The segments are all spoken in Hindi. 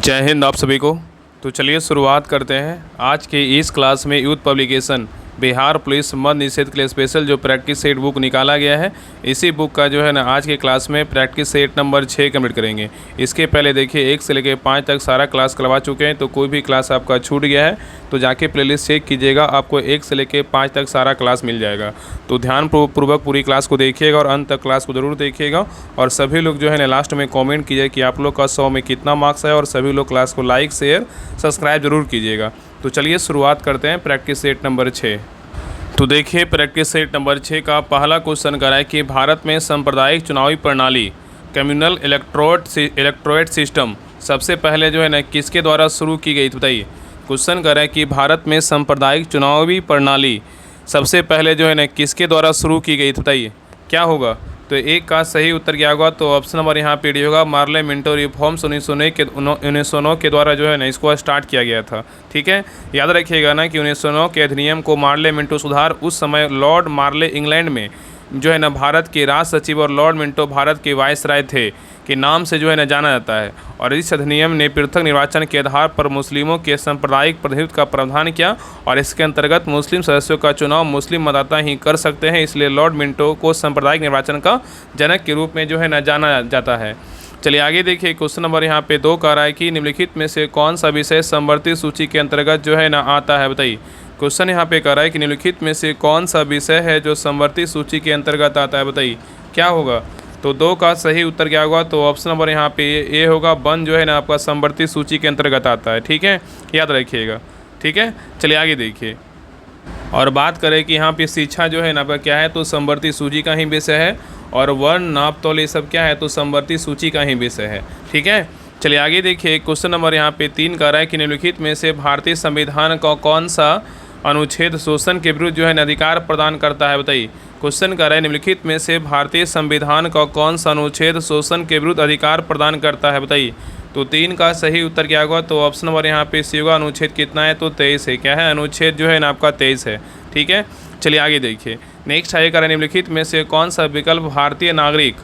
जय हिंद आप सभी को। तो चलिए शुरुआत करते हैं। आज के इस क्लास में यूथ पब्लिकेशन बिहार पुलिस मद्य निषेध के लिए स्पेशल जो प्रैक्टिस सेट बुक निकाला गया है, इसी बुक का जो है ना आज के क्लास में प्रैक्टिस सेट नंबर 6 कंप्लीट करेंगे। इसके पहले देखिए 1 से लेकर 5 तक सारा क्लास करवा चुके हैं, तो कोई भी क्लास आपका छूट गया है तो जाके प्लेलिस्ट चेक कीजिएगा, आपको 1 से लेकर 5 तक सारा क्लास मिल जाएगा। तो ध्यान पूर्वक पूरी क्लास को देखिएगा और अंत तक क्लास को ज़रूर देखिएगा। और सभी लोग जो है ना लास्ट में कॉमेंट कीजिए कि आप लोग का 100 में कितना मार्क्स है, और सभी लोग क्लास को लाइक शेयर सब्सक्राइब जरूर कीजिएगा। तो चलिए शुरुआत करते हैं प्रैक्टिस सेट नंबर 6। तो देखिए प्रैक्टिस सेट नंबर 6 का पहला क्वेश्चन करा है कि भारत में सांप्रदायिक चुनावी प्रणाली कम्युनल इलेक्टोरेट सिस्टम सबसे पहले जो है ना किसके द्वारा शुरू की गई थी, बताइए। क्वेश्चन करा है कि भारत में सांप्रदायिक चुनावी प्रणाली सबसे पहले जो है ना किसके द्वारा शुरू की गई थी, बताइए क्या होगा। तो एक का सही उत्तर क्या होगा, तो ऑप्शन नंबर यहाँ पे डी होगा। मार्ले मिंटो रिफॉर्म्स 1909 के द्वारा जो है ना इसको स्टार्ट किया गया था। ठीक है, याद रखिएगा ना कि 1909 के अधिनियम को मार्ले मिंटो सुधार उस समय लॉर्ड मार्ले इंग्लैंड में जो है ना भारत के राज सचिव और लॉर्ड मिंटो भारत के वायसराय थे के नाम से जो है ना जाना जाता है। और इस अधिनियम ने पृथक निर्वाचन के आधार पर मुस्लिमों के सांप्रदायिक प्रतिनिधित्व का प्रावधान किया, और इसके अंतर्गत मुस्लिम सदस्यों का चुनाव मुस्लिम मतदाता ही कर सकते हैं। इसलिए लॉर्ड मिंटो को सांप्रदायिक निर्वाचन का जनक के रूप में जो है ना जाना जाता है। चलिए आगे देखिए, क्वेश्चन नंबर यहाँ पे 2 कह रहा है कि निम्नलिखित में से कौन सा विषय समवर्ती सूची के अंतर्गत जो है ना आता है, बताइए। क्वेश्चन यहाँ पे कह रहा है कि निम्नलिखित में से कौन सा विषय है जो समवर्ती सूची के अंतर्गत आता है, बताइए क्या होगा। तो 2 का सही उत्तर क्या होगा, तो ऑप्शन नंबर यहाँ पे ए होगा। वन जो है ना आपका समवर्ती सूची के अंतर्गत आता है। ठीक है, याद रखिएगा। ठीक है, चलिए आगे देखिए। और बात करें कि यहाँ पे शिक्षा जो है ना आपका क्या है, तो समवर्ती सूची का ही विषय है। और वर्ण नाप तौल ये सब क्या है, तो समवर्ती सूची का ही विषय है। ठीक है, चलिए आगे देखिए। क्वेश्चन नंबर यहाँ पे 3 कह रहा है कि निम्नलिखित में से भारतीय संविधान का कौन सा अनुच्छेद शोषण के विरुद्ध जो है ना अधिकार प्रदान करता है, बताइए। क्वेश्चन कर रहा है निम्नलिखित में से भारतीय संविधान का कौन सा अनुच्छेद शोषण के विरुद्ध अधिकार प्रदान करता है, बताइए। तो 3 का सही उत्तर क्या होगा, तो ऑप्शन नंबर यहाँ पे सी होगा। अनुच्छेद कितना है, तो 23 है। क्या है, अनुच्छेद जो है ना आपका 23 है। ठीक है, चलिए आगे देखिए। नेक्स्ट है कर निम्नलिखित में से कौन सा विकल्प भारतीय नागरिक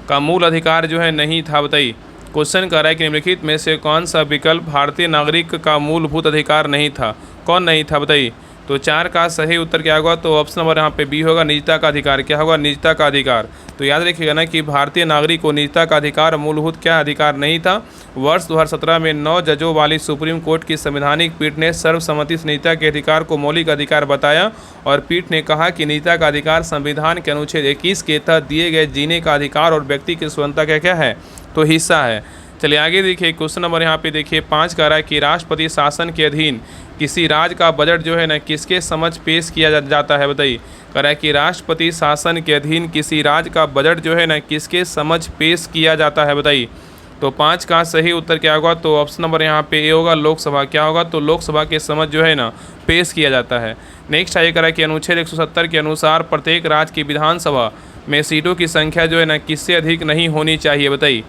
का मूल अधिकार जो है नहीं था, बताइए। क्वेश्चन कर रहा है कि निम्नलिखित में से कौन सा विकल्प भारतीय नागरिक का मूलभूत अधिकार नहीं था, कौन नहीं था, बताइए। तो 4 का सही उत्तर क्या होगा, तो ऑप्शन नंबर यहाँ पे बी होगा। निजता का अधिकार। क्या होगा, निजता का अधिकार। तो याद रखिएगा ना कि भारतीय नागरिक को निजता का अधिकार मूलभूत क्या अधिकार नहीं था। वर्ष 2017 में 9 जजों वाली सुप्रीम कोर्ट की संवैधानिक पीठ ने सर्वसम्मति से निजता के अधिकार को मौलिक अधिकार बताया, और पीठ ने कहा कि निजता का अधिकार संविधान के अनुच्छेद 21 के तहत दिए गए जीने का अधिकार और व्यक्ति की स्वतंत्रता का क्या है, तो हिस्सा है। चलिए आगे देखिए। क्वेश्चन नंबर यहाँ पे देखिए 5 कह रहा है कि राष्ट्रपति शासन के अधीन किसी राज्य का बजट जो है ना किसके समक्ष पेश किया जाता है, बताइए। कह रहा है कि राष्ट्रपति शासन के अधीन किसी राज्य का बजट जो है ना किसके समक्ष पेश किया जाता है, बताइए। तो 5 का सही उत्तर क्या होगा, तो ऑप्शन नंबर यहाँ पे ए होगा। लोकसभा। क्या होगा, तो लोकसभा के समक्ष जो है ना पेश किया जाता है। नेक्स्ट है कह रहा है कि अनुच्छेद 170 के अनुसार प्रत्येक राज्य की विधानसभा में सीटों की संख्या जो है ना किससे अधिक नहीं होनी चाहिए, बताइए।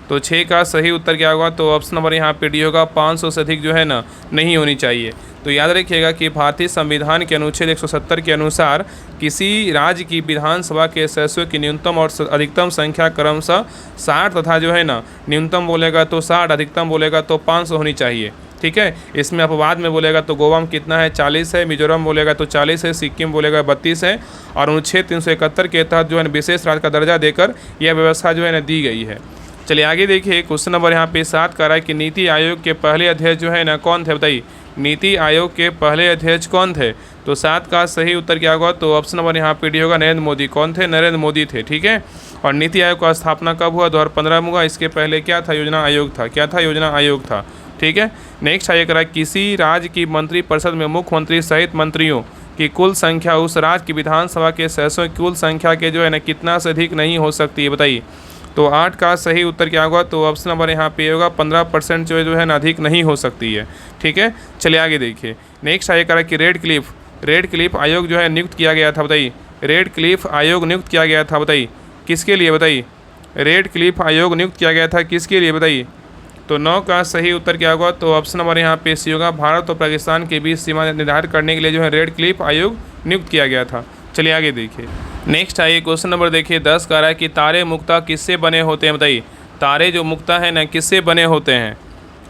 तो 6 का सही उत्तर क्या होगा, तो ऑप्शन नंबर यहाँ पे डी होगा। 500 से अधिक जो है ना नहीं होनी चाहिए। तो याद रखिएगा कि भारतीय संविधान के अनुच्छेद 170 के अनुसार किसी राज्य की विधानसभा के सदस्यों की न्यूनतम और अधिकतम संख्या क्रमशः 60 तथा जो है ना न्यूनतम बोलेगा तो 60, अधिकतम बोलेगा तो 500 होनी चाहिए। ठीक है, इसमें अपवाद में बोलेगा तो गोवा में कितना है, 40 है। मिजोरम बोलेगा तो 40 है। सिक्किम बोलेगा 32 है। और अनुच्छेद 371 के तहत जो है विशेष राज्य का दर्जा देकर यह व्यवस्था जो है ना दी गई है। चलिए आगे देखिए। क्वेश्चन नंबर यहाँ पे 7 कह रहा है कि नीति आयोग के पहले अध्यक्ष जो है ना कौन थे, बताइए। नीति आयोग के पहले अध्यक्ष कौन थे, तो 7 का सही उत्तर क्या होगा, तो ऑप्शन नंबर यहाँ पे डी होगा। नरेंद्र मोदी। कौन थे, नरेंद्र मोदी थे। ठीक है, और नीति आयोग का स्थापना कब हुआ, 2015 में हुआ। इसके पहले क्या था, योजना आयोग था। क्या था, योजना आयोग था। ठीक है, नेक्स्ट है कह रहा है किसी राज्य की मंत्रिपरिषद में मुख्यमंत्री सहित मंत्रियों की कुल संख्या उस राज्य की विधानसभा के सदस्यों की कुल संख्या के जो है ना कितना से अधिक नहीं हो सकती है, बताइए। तो 8 का सही उत्तर क्या होगा, तो ऑप्शन नंबर यहाँ पे होगा। 15% जो है ना अधिक नहीं हो सकती है। ठीक है, चलिए आगे देखिए। नेक्स्ट है कह रहा है कि रेड क्लिफ आयोग जो है नियुक्त किया गया था, बताइए। रेड क्लिफ आयोग नियुक्त किया गया था, बताइए किसके लिए, बताइए। रेड क्लिफ आयोग नियुक्त किया गया था किसके लिए, बताइए। तो 9 का सही उत्तर क्या होगा, तो ऑप्शन नंबर यहाँ पे सी होगा। भारत और पाकिस्तान के बीच सीमा निर्धारित करने के लिए जो है रेड क्लिफ आयोग नियुक्त किया गया था। चलिए आगे देखिए। नेक्स्ट है क्वेश्चन नंबर देखिए 10 कह रहा है कि तारे मुक्ता किससे बने होते हैं, बताइए। तारे जो मुक्ता है ना किससे बने होते हैं,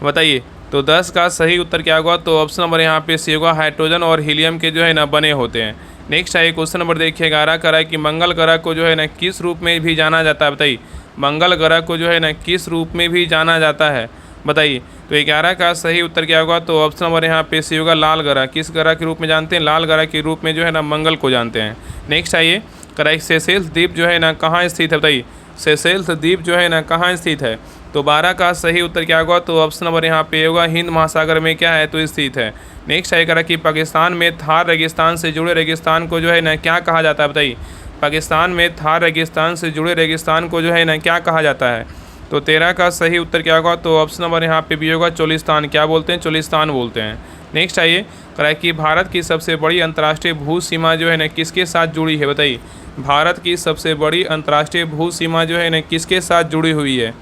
बताइए। तो 10 का सही उत्तर क्या होगा? तो ऑप्शन नंबर यहाँ पे सी होगा, हाइड्रोजन और हीलियम के जो है ना बने होते हैं। नेक्स्ट आइए क्वेश्चन नंबर देखिए 11 का है कि मंगल ग्रह को जो है ना किस रूप में भी जाना जाता है? बताइए, मंगल ग्रह को जो है ना किस रूप में भी जाना जाता है? बताइए। तो 11 का सही उत्तर क्या होगा? तो ऑप्शन नंबर यहाँ पे सी होगा, लाल ग्रह। किस ग्रह के रूप में जानते हैं? लाल ग्रह के रूप में जो है ना मंगल को जानते हैं। नेक्स्ट आइए कराई, सेशेल्स द्वीप जो है ना कहाँ स्थित है? बताइए, सेशेल्स द्वीप जो है ना कहाँ स्थित है? तो 12 का सही उत्तर क्या होगा? तो ऑप्शन नंबर यहाँ पे होगा, हिंद महासागर में क्या है? तो स्थित है। नेक्स्ट आएगा कि पाकिस्तान में थार रेगिस्तान से जुड़े रेगिस्तान को जो है ना क्या कहा जाता है? बताइए, पाकिस्तान में थार रेगिस्तान से जुड़े रेगिस्तान को जो है ना क्या कहा जाता है? तो 13 का सही उत्तर क्या होगा? तो ऑप्शन नंबर यहाँ पे भी होगा, चोलिस्तान। क्या बोलते हैं? चोलिस्तान बोलते हैं। नेक्स्ट आइए कराए कि भारत की सबसे बड़ी अंतर्राष्ट्रीय भू सीमा जो है ना किसके साथ जुड़ी है? बताइए, भारत की सबसे बड़ी अंतर्राष्ट्रीय भू सीमा जो है ना किसके साथ जुड़ी हुई है?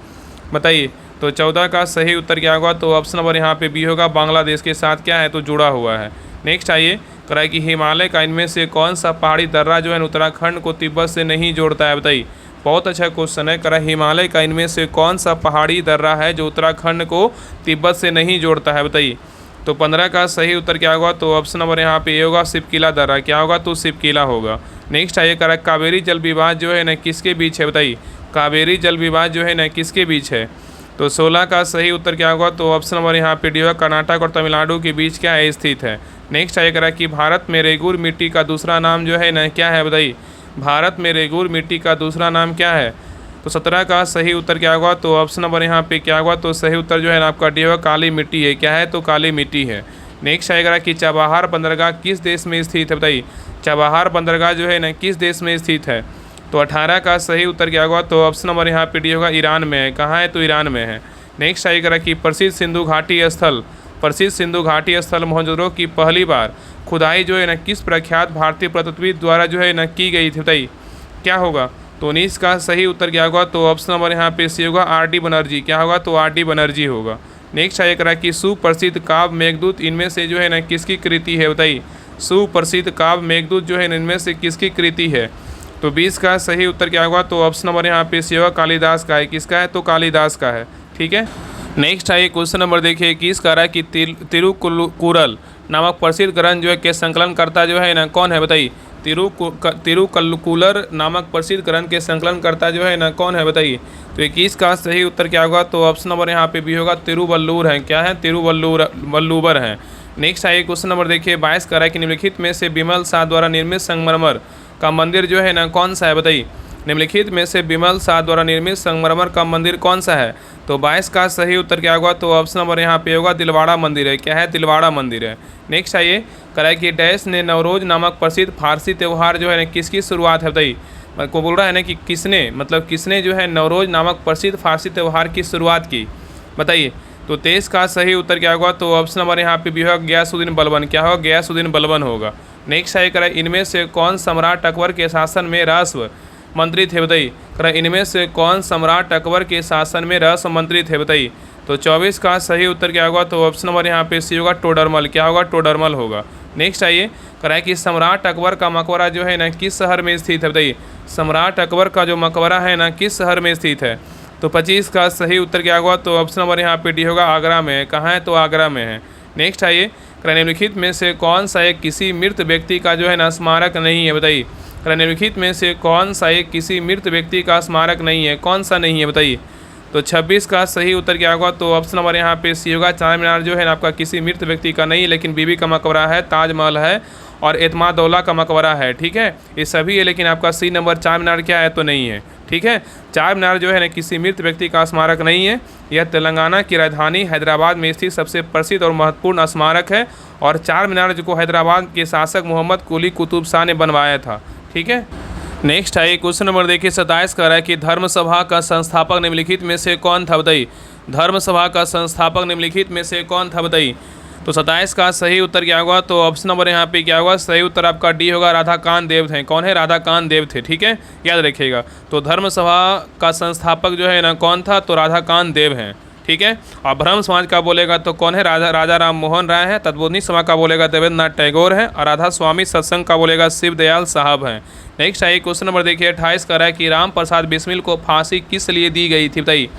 बताइए। तो 14 का सही उत्तर क्या होगा? तो ऑप्शन नंबर यहाँ पे बी होगा, बांग्लादेश के साथ क्या है? तो जुड़ा हुआ है। नेक्स्ट आइए कराए कि हिमालय का इनमें से कौन सा पहाड़ी दर्रा जो है उत्तराखंड को तिब्बत से नहीं जोड़ता है? बताइए, बहुत अच्छा क्वेश्चन है। करा हिमालय का इनमें से कौन सा पहाड़ी दर्रा है जो उत्तराखंड को तिब्बत से नहीं जोड़ता है? बताइए। तो 15 का सही उत्तर क्या होगा? तो ऑप्शन नंबर यहाँ पे होगा, शिवकिला दर्रा। क्या होगा? तो शिवकिला होगा। नेक्स्ट आइए करा कावेरी जल विवाद जो है ना किसके बीच है? बताइए, कावेरी जल विवाद जो है ना किसके बीच है? तो 16 का सही उत्तर क्या होगा? तो ऑप्शन नंबर यहाँ पे डी होगा, कर्नाटक और तमिलनाडु के बीच क्या है? स्थित है। नेक्स्ट आइए करा कि भारत में रेगुर मिट्टी का दूसरा नाम जो है ना क्या है? बताइए, भारत में रेगुर मिट्टी का दूसरा नाम क्या है? तो 17 का सही उत्तर क्या होगा? तो ऑप्शन नंबर यहाँ पे क्या होगा? तो सही उत्तर जो है ना आपका डी होगा, काली मिट्टी है। क्या है? तो काली मिट्टी है। नेक्स्ट आएगा कि चाबहार बंदरगाह किस देश में स्थित है? बताइए, चाबहार बंदरगाह जो है ना किस देश में स्थित है? तो 18 का सही उत्तर क्या होगा? तो ऑप्शन नंबर यहाँ पे डी होगा, ईरान में है। कहाँ है? तो ईरान में है। नेक्स्ट आएगा कि प्रसिद्ध सिंधु घाटी स्थल मोहनजोदड़ो की पहली बार खुदाई जो है ना किस प्रख्यात भारतीय पुरातत्वविद द्वारा जो है ना की गई थी? बताइए, क्या होगा? तो 19 का सही उत्तर क्या होगा? तो ऑप्शन नंबर यहाँ पे सी होगा, आर.डी. बनर्जी। क्या होगा? तो आर.डी. बनर्जी होगा। नेक्स्ट आएगा कि सुप्रसिद्ध काव्य मेघदूत इनमें से जो है ना किसकी कृति है? बताइए, सुप्रसिद्ध काव्य मेघदूत जो है ना इनमें से किसकी कृति है? तो 20 का सही उत्तर क्या होगा? तो ऑप्शन नंबर यहाँ पे सी होगा, कालिदास का है। किसका है? तो कालिदास का है। ठीक है। नेक्स्ट आइए क्वेश्चन नंबर देखिए, किस करा कि तिरुकुरल नामक प्रसिद्ध ग्रंथ जो है के संकलनकर्ता जो है ना कौन है? बताइए, तिरुकुलर नामक प्रसिद्ध ग्रंथ के संकलनकर्ता जो है ना कौन है? बताइए। तो 21 का सही उत्तर क्या होगा? तो ऑप्शन नंबर यहाँ पे भी होगा, तिरुवल्लुवर है। क्या है? तिरुवल्लुवर है। नेक्स्ट आइए क्वेश्चन नंबर देखिए 22 का है कि निम्नलिखित में से बिमल शाह द्वारा निर्मित संगमरमर का मंदिर जो है ना कौन सा है? बताइए, निम्नलिखित में से बिमल शाह द्वारा निर्मित संगमरमर का मंदिर कौन सा है? तो 22 का सही उत्तर क्या होगा? तो ऑप्शन नंबर यहाँ पे होगा, दिलवाड़ा मंदिर है। क्या है? दिलवाड़ा मंदिर है। नेक्स्ट आइए कराए कि डैश ने नवरोज नामक प्रसिद्ध फारसी त्यौहार जो है ना किसकी शुरुआत है? बताइए, को बोल रहा है ना कि किसने, मतलब किसने जो है नवरोज नामक प्रसिद्ध फारसी त्यौहार की शुरुआत की? बताइए। तो 23 का सही उत्तर क्या होगा? तो ऑप्शन नंबर यहाँ पे भी होगा, गयासुद्दीन बलबन। क्या होगा? गयासुद्दीन बलबन होगा। नेक्स्ट आइए कराए इनमें से कौन सम्राट अकबर के शासन में राष्ट्र मंत्री थे? बताइए, इनमें से कौन सम्राट अकबर के शासन में राष्ट्र मंत्री थे? बताइए। तो 24 का सही उत्तर क्या होगा? तो ऑप्शन नंबर यहाँ पे सी होगा, टोडरमल। क्या होगा? टोडरमल होगा। नेक्स्ट आइए कराए कि सम्राट अकबर का मकबरा जो है ना किस शहर में स्थित है? बताइए, सम्राट अकबर का जो मकबरा है ना किस शहर में स्थित है? तो 25 का सही उत्तर क्या होगा? तो ऑप्शन नंबर यहाँ पे डी होगा, आगरा में है। कहाँ है? तो आगरा में है। नेक्स्ट आइए निम्नलिखित में से कौन सा एक किसी मृत व्यक्ति का जो है ना स्मारक नहीं है? बताइए, निम्नलिखित में से कौन सा एक किसी मृत व्यक्ति का स्मारक नहीं है? कौन सा नहीं है? बताइए। तो 26 का सही उत्तर क्या होगा? तो ऑप्शन नंबर यहाँ पे सी होगा, चार मीनार जो है ना आपका किसी मृत व्यक्ति का नहीं, लेकिन बीबी का मकबरा है, ताजमहल है और एतमादौला का मकबरा है। ठीक है, ये सभी है, लेकिन आपका सी नंबर चार मीनार क्या है? तो नहीं है। ठीक है, चार मीनार जो है ना किसी मृत व्यक्ति का स्मारक नहीं है। यह तेलंगाना की राजधानी हैदराबाद में स्थित सबसे प्रसिद्ध और महत्वपूर्ण स्मारक है और चार मीनार जो हैदराबाद के शासक मोहम्मद कुली कुतुब शाह ने बनवाया था। ठीक है। नेक्स्ट है क्वेश्चन नंबर देखिए 27 का है कि धर्म सभा का संस्थापक निम्नलिखित में से कौन था? बताइए, धर्म सभा का संस्थापक निम्नलिखित में से कौन था? बताइए। तो 27 का सही उत्तर क्या होगा? तो ऑप्शन नंबर यहाँ पे क्या होगा? सही उत्तर आपका डी होगा, राधाकांत देव थे। कौन है? राधाकांत देव थे। ठीक है, याद रखिएगा। तो धर्म सभा का संस्थापक जो है ना कौन था? तो राधाकांत देव हैं। ठीक है, और ब्रह्म समाज का बोलेगा तो कौन है? राजा राम मोहन राय है। तत्वोधनी समाज का बोलेगा देवेंद्र नाथ टैगोर है और राधा स्वामी सत्संग का बोलेगा शिव दयाल साहब हैं। नेक्स्ट आइए क्वेश्चन नंबर देखिए 28 का है कि राम प्रसाद बिस्मिल को फांसी किस लिए दी गई थी? बताइए,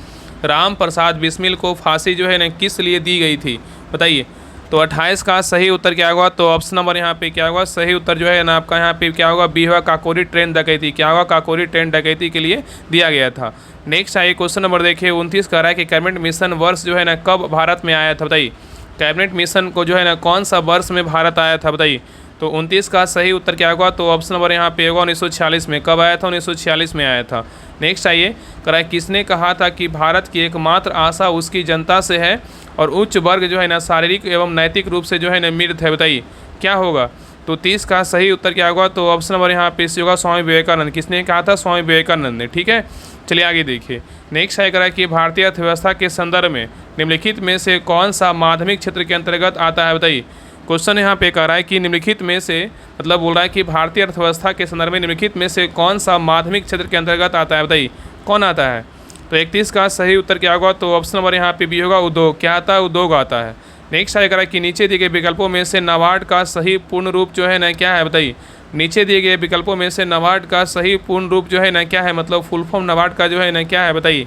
राम प्रसाद बिस्मिल को फांसी जो है ना किस लिए दी गई थी, बताइए। तो 28 का सही उत्तर क्या होगा, तो ऑप्शन नंबर यहाँ पे क्या होगा, सही उत्तर जो है ना आपका यहाँ पे क्या होगा, बी होगा, काकोरी ट्रेन डकैती, क्या होगा, काकोरी ट्रेन डकैती के लिए दिया गया था। नेक्स्ट आइए क्वेश्चन नंबर देखिए 29 कह रहा है कि कैबिनेट मिशन वर्ष जो है ना कब भारत में आया था, बताइए। कैबिनेट मिशन को जो है ना कौन सा वर्ष में भारत आया था, बताइए। तो 29 का सही उत्तर क्या होगा, तो ऑप्शन नंबर यहाँ पे होगा 1946 में। कब आया था, 1946 में आया था। नेक्स्ट आइए कह रहा है किसने कहा था कि भारत की एकमात्र आशा उसकी जनता से है और उच्च वर्ग जो है ना शारीरिक एवं नैतिक रूप से जो है ना मृत है, बताइए क्या होगा। तो 30 का सही उत्तर क्या होगा, तो ऑप्शन नंबर यहाँ पे होगा स्वामी विवेकानंद। किसने कहा था, स्वामी विवेकानंद ने, ठीक है। चलिए आगे देखिए। नेक्स्ट है कह रहा है कि भारतीय अर्थव्यवस्था के संदर्भ में निम्नलिखित में से कौन सा माध्यमिक क्षेत्र के अंतर्गत आता है, बताइए। क्वेश्चन यहाँ पे कह रहा है कि निम्नलिखित में से, मतलब बोल रहा है कि भारतीय अर्थव्यवस्था के संदर्भ में निम्नलिखित में से कौन सा माध्यमिक क्षेत्र के अंतर्गत आता है, बताइए कौन आता है। तो 31 का सही उत्तर क्या होगा, तो ऑप्शन नंबर यहाँ पे भी होगा उद्योग। क्या आता है, उद्योग आता है। नेक्स्ट है कह रहा है कि नीचे दिए गए विकल्पों में से नाबार्ड का सही पूर्ण रूप जो है ना क्या है, बताइए। नीचे दिए गए विकल्पों में से नाबार्ड का सही पूर्ण रूप जो है ना क्या है, मतलब फुल फॉर्म नाबार्ड का जो है ना क्या है, बताइए।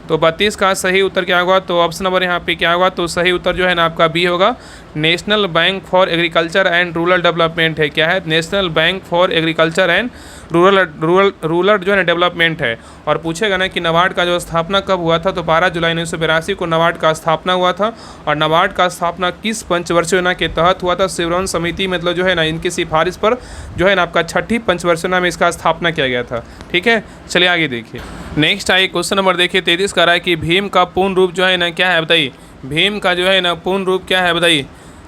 तो 32 का सही उत्तर क्या होगा, तो ऑप्शन नंबर यहाँ पे क्या होगा, तो सही उत्तर जो है ना आपका बी होगा, national bank for agriculture and rural development है। क्या है, national bank for agriculture and rural जो है ना डेवलपमेंट है। और पूछेगा ना कि नाबार्ड का जो स्थापना कब हुआ था, तो 12 जुलाई 1982 को नाबार्ड का स्थापना हुआ था। और नाबार्ड का स्थापना किस पंचवर्षीय योजना के तहत हुआ था, शिवरन समिति मतलब जो है ना इनकी सिफारिश पर जो है ना आपका 6ठी पंचवर्षीय योजना में इसका स्थापना किया गया था, ठीक है। चलिए आगे देखिए। नेक्स्ट आइए क्वेश्चन नंबर देखिए 33 कह रहा है कि भीम का पूर्ण रूप जो है ना क्या है, बताइए। भीम का जो है ना पूर्ण रूप क्या है, बताइए।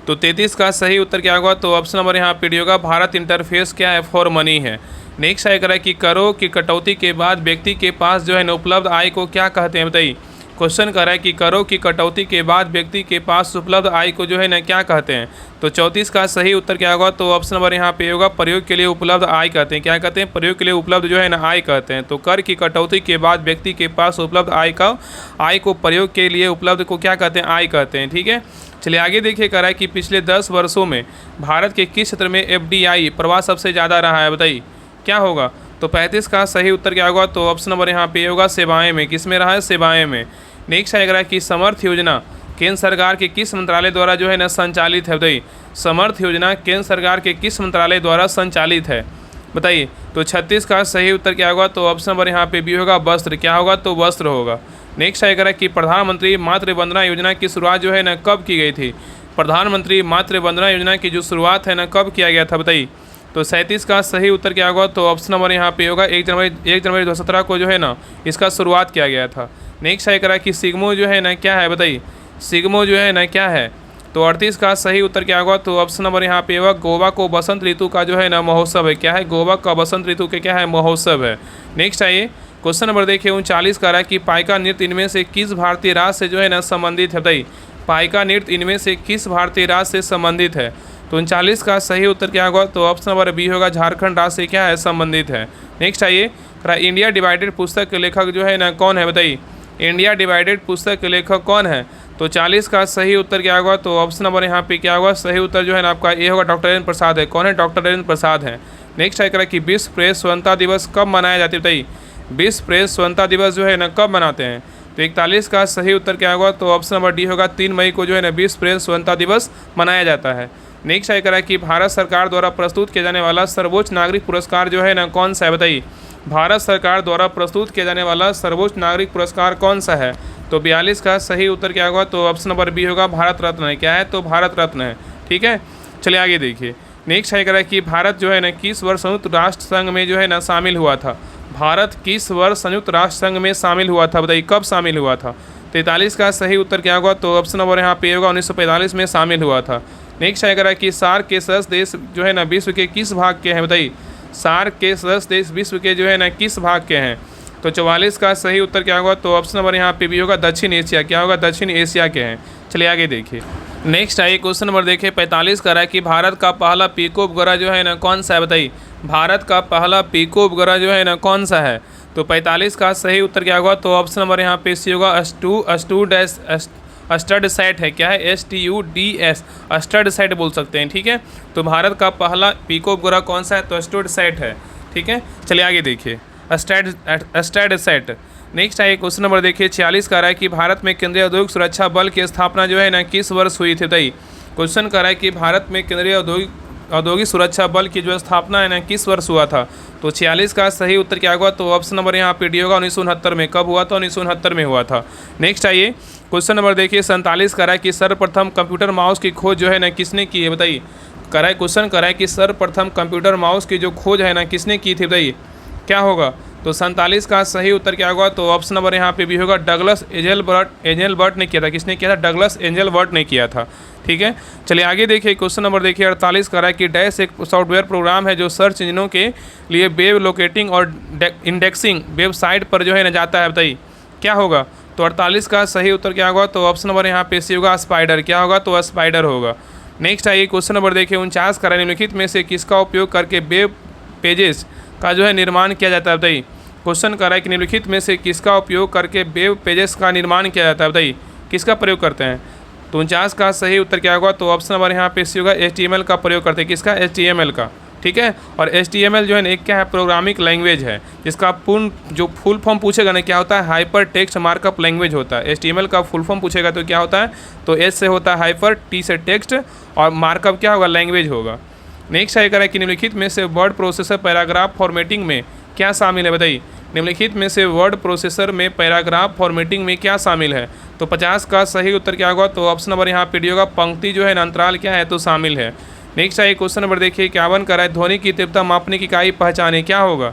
तो 33 का सही उत्तर क्या होगा, तो ऑप्शन नंबर यहाँ पे होगा, भारत इंटरफेस क्या है, फॉर मनी है। नेक्स्ट है कह रहा है कि करों की कटौती के बाद व्यक्ति के पास जो है ना उपलब्ध आय को क्या कहते हैं, बताइए। क्वेश्चन कर रहा है कि करों की कटौती के बाद व्यक्ति के पास उपलब्ध आय को जो है ना क्या कहते हैं। तो 34 का सही उत्तर क्या होगा, तो ऑप्शन नंबर यहाँ पे होगा, प्रयोग के लिए उपलब्ध आय कहते हैं। क्या कहते हैं, प्रयोग के लिए उपलब्ध जो है ना आय कहते हैं। तो कर की कटौती के बाद व्यक्ति के पास उपलब्ध आय को प्रयोग के लिए उपलब्ध को क्या कहते हैं, आय कहते हैं, ठीक है। चलिए आगे देखिए कह रहा है कि पिछले 10 वर्षों में भारत के किस क्षेत्र में FDI प्रवाह सबसे ज़्यादा रहा है, बताइए क्या होगा। तो 35 का सही उत्तर क्या होगा, तो ऑप्शन नंबर यहाँ पे होगा, सेवाएं में। किस में रहा है, सेवाएं में। नेक्स्ट आएगा कि समर्थ योजना केंद्र सरकार के किस मंत्रालय द्वारा जो है ना संचालित है, बताइए। समर्थ योजना केंद्र सरकार के किस मंत्रालय द्वारा संचालित है, बताइए। तो 36 का सही उत्तर क्या होगा, तो ऑप्शन नंबर यहाँ पे भी होगा, वस्त्र। क्या होगा, तो वस्त्र होगा। नेक्स्ट आएगा कि प्रधानमंत्री मातृ वंदना योजना की शुरुआत जो है ना कब की गई थी। प्रधानमंत्री मातृ वंदना योजना की जो शुरुआत है ना कब किया गया था, बताइए। तो 37 का सही उत्तर क्या होगा, तो ऑप्शन नंबर यहाँ पे होगा 1 जनवरी 2017 को जो है ना इसका शुरुआत किया गया था। नेक्स्ट है करा कि सिग्मो जो है ना क्या है, बताइए। सिग्मो जो है ना क्या है। तो 38 का सही उत्तर क्या होगा, तो ऑप्शन नंबर यहाँ पे होगा, गोवा को बसंत ऋतु का जो है ना महोत्सव है। क्या है, गोवा का बसंत ऋतु के क्या है, महोत्सव है। नेक्स्ट आइए क्वेश्चन नंबर देखिए 39 का रहा है कि पाइका नृत्य इनमें से किस भारतीय राज्य से जो है ना संबंधित है, बताइए। पाइका नृत्य इनमें से किस भारतीय राज्य से संबंधित है। तो 39 का सही उत्तर क्या होगा, तो ऑप्शन नंबर बी होगा, झारखंड राज्य से क्या है, संबंधित है। नेक्स्ट आइए इंडिया डिवाइडेड पुस्तक के लेखक जो है ना कौन है, बताइए। इंडिया डिवाइडेड पुस्तक के लेखक कौन है। तो 40 का सही उत्तर क्या होगा, तो ऑप्शन नंबर यहाँ पे क्या होगा, सही उत्तर जो है ना आपका ए होगा, डॉक्टर राजेंद्र प्रसाद है। कौन है, डॉक्टर राजेंद्र प्रसाद है। नेक्स्ट है कि विश्व प्रेस स्वतंत्रता दिवस कब मनाया जाता है, बताइए। विश्व प्रेस स्वतंत्रता दिवस जो है ना कब मनाते हैं। तो 41 का सही उत्तर क्या होगा, तो ऑप्शन नंबर डी होगा, 3 मई को जो है ना विश्व प्रेस स्वतंत्रता दिवस मनाया जाता है। नेक्स्ट है कि भारत सरकार द्वारा प्रस्तुत किया जाने वाला सर्वोच्च नागरिक पुरस्कार जो है ना कौन सा है, बताइए। भारत सरकार द्वारा प्रस्तुत किया जाने वाला सर्वोच्च नागरिक पुरस्कार कौन सा है। तो 42 का सही उत्तर क्या होगा, तो ऑप्शन नंबर बी होगा, भारत रत्न है। क्या है, तो भारत रत्न है, ठीक है। चलिए आगे देखिए। नेक्स्ट है कि भारत जो है ना किस वर्ष संयुक्त राष्ट्र संघ में जो है ना शामिल हुआ था। भारत किस वर्ष संयुक्त राष्ट्र संघ में शामिल हुआ था, बताइए, कब शामिल हुआ था। 43 का सही उत्तर क्या होगा, तो ऑप्शन नंबर यहाँ पे होगा, 1945 में शामिल हुआ था। नेक्स्ट है कि सार्क के सदस्य देश जो है ना विश्व के किस भाग के हैं, बताइए। सार्क के सदस्य देश विश्व के जो है ना किस भाग के हैं। तो 44 का सही उत्तर क्या होगा, तो ऑप्शन नंबर यहाँ पे भी होगा, दक्षिण एशिया। क्या होगा, दक्षिण एशिया के हैं। चलिए आगे देखिए। नेक्स्ट आइए क्वेश्चन नंबर देखिए 45 का रहा है कि भारत का पहला पीको उपग्रह जो है ना कौन सा है, बताइए। भारत का पहला पीको उपग्रह जो है ना कौन सा है। तो 45 का सही उत्तर क्या होगा, तो ऑप्शन नंबर यहाँ पे सी होगा, अस्टडसैट है। क्या है, STUDS, अस्टडसैट बोल सकते हैं, ठीक है। तो भारत का पहला पीको उपग्रह कौन सा है, तो अस्टडसैट है, ठीक है। चलिए आगे देखिए। अस्टडसैट नेक्स्ट है क्वेश्चन नंबर देखिए 46 का रहा है कि भारत में केंद्रीय औद्योगिक सुरक्षा बल की स्थापना जो है ना किस वर्ष हुई थी। बताइए क्वेश्चन कर रहा है कि भारत में केंद्रीय औद्योगिक सुरक्षा बल की जो स्थापना है ना किस वर्ष हुआ था। तो 46 का सही उत्तर क्या होगा, तो ऑप्शन नंबर यहाँ पे डी होगा 1969 में। कब हुआ था, 1969 में हुआ था। नेक्स्ट आइए क्वेश्चन नंबर देखिए 47 का रहा है कि सर्वप्रथम कंप्यूटर माउस की खोज जो है ना किसने की है। बताइए करा है क्वेश्चन करा है कि सर्वप्रथम कंप्यूटर माउस की जो खोज है ना किसने की थी। बताइए क्या होगा, तो 47 का सही उत्तर क्या होगा, तो ऑप्शन नंबर यहाँ पे भी होगा डगलस एंजेलबर्ट ने किया था। किसने किया था, डगलस एंजेलबर्ट ने किया था। ठीक है, चलिए आगे देखिए क्वेश्चन नंबर देखिए 48 का रहा है कि डैश एक सॉफ्टवेयर प्रोग्राम है जो सर्च इंजनों के लिए वेब लोकेटिंग और इंडेक्सिंग वेबसाइट पर जो है ना जाता है। बताइए क्या होगा, तो 48 का सही उत्तर क्या होगा, तो ऑप्शन नंबर यहाँ पे सी होगा स्पाइडर। क्या होगा, तो स्पाइडर होगा। नेक्स्ट आइए क्वेश्चन नंबर देखिए 49 का निम्नलिखित में से किसका उपयोग करके वेब पेजेस का जो है निर्माण किया जाता है। बताइए क्वेश्चन कर रहा है कि निम्नलिखित में से किसका उपयोग करके वेब पेजेस का निर्माण किया जाता है। बताइए किसका प्रयोग करते हैं, तो 49 का सही उत्तर क्या होगा, तो ऑप्शन नंबर यहाँ पे सी होगा HTML का प्रयोग करते हैं। किसका, HTML का। ठीक है, और HTML जो है ना एक क्या है, प्रोग्रामिंग लैंग्वेज है जिसका पूर्ण जो फुल फॉर्म पूछेगा ना क्या होता है, हाइपर टेक्स्ट मार्कअप लैंग्वेज होता है। HTML का फुल फॉर्म पूछेगा तो क्या होता है, तो H से होता है हाइपर, T से टेक्स्ट और मार्कअप क्या होगा, लैंग्वेज होगा। नेक्स्ट है कि निम्नलिखित में से वर्ड प्रोसेसर पैराग्राफ फॉर्मेटिंग में क्या शामिल है। बताइए निम्नलिखित में से वर्ड प्रोसेसर में पैराग्राफ फॉर्मेटिंग में क्या शामिल है, तो 50 का सही उत्तर क्या होगा, तो ऑप्शन नंबर यहाँ पे डी होगा पंक्ति जो है ना अंतराल क्या है, तो शामिल है। नेक्स्ट है क्वेश्चन नंबर देखिए 51 का है ध्वनि की तीव्रता मापने की इकाई पहचाने। क्या होगा,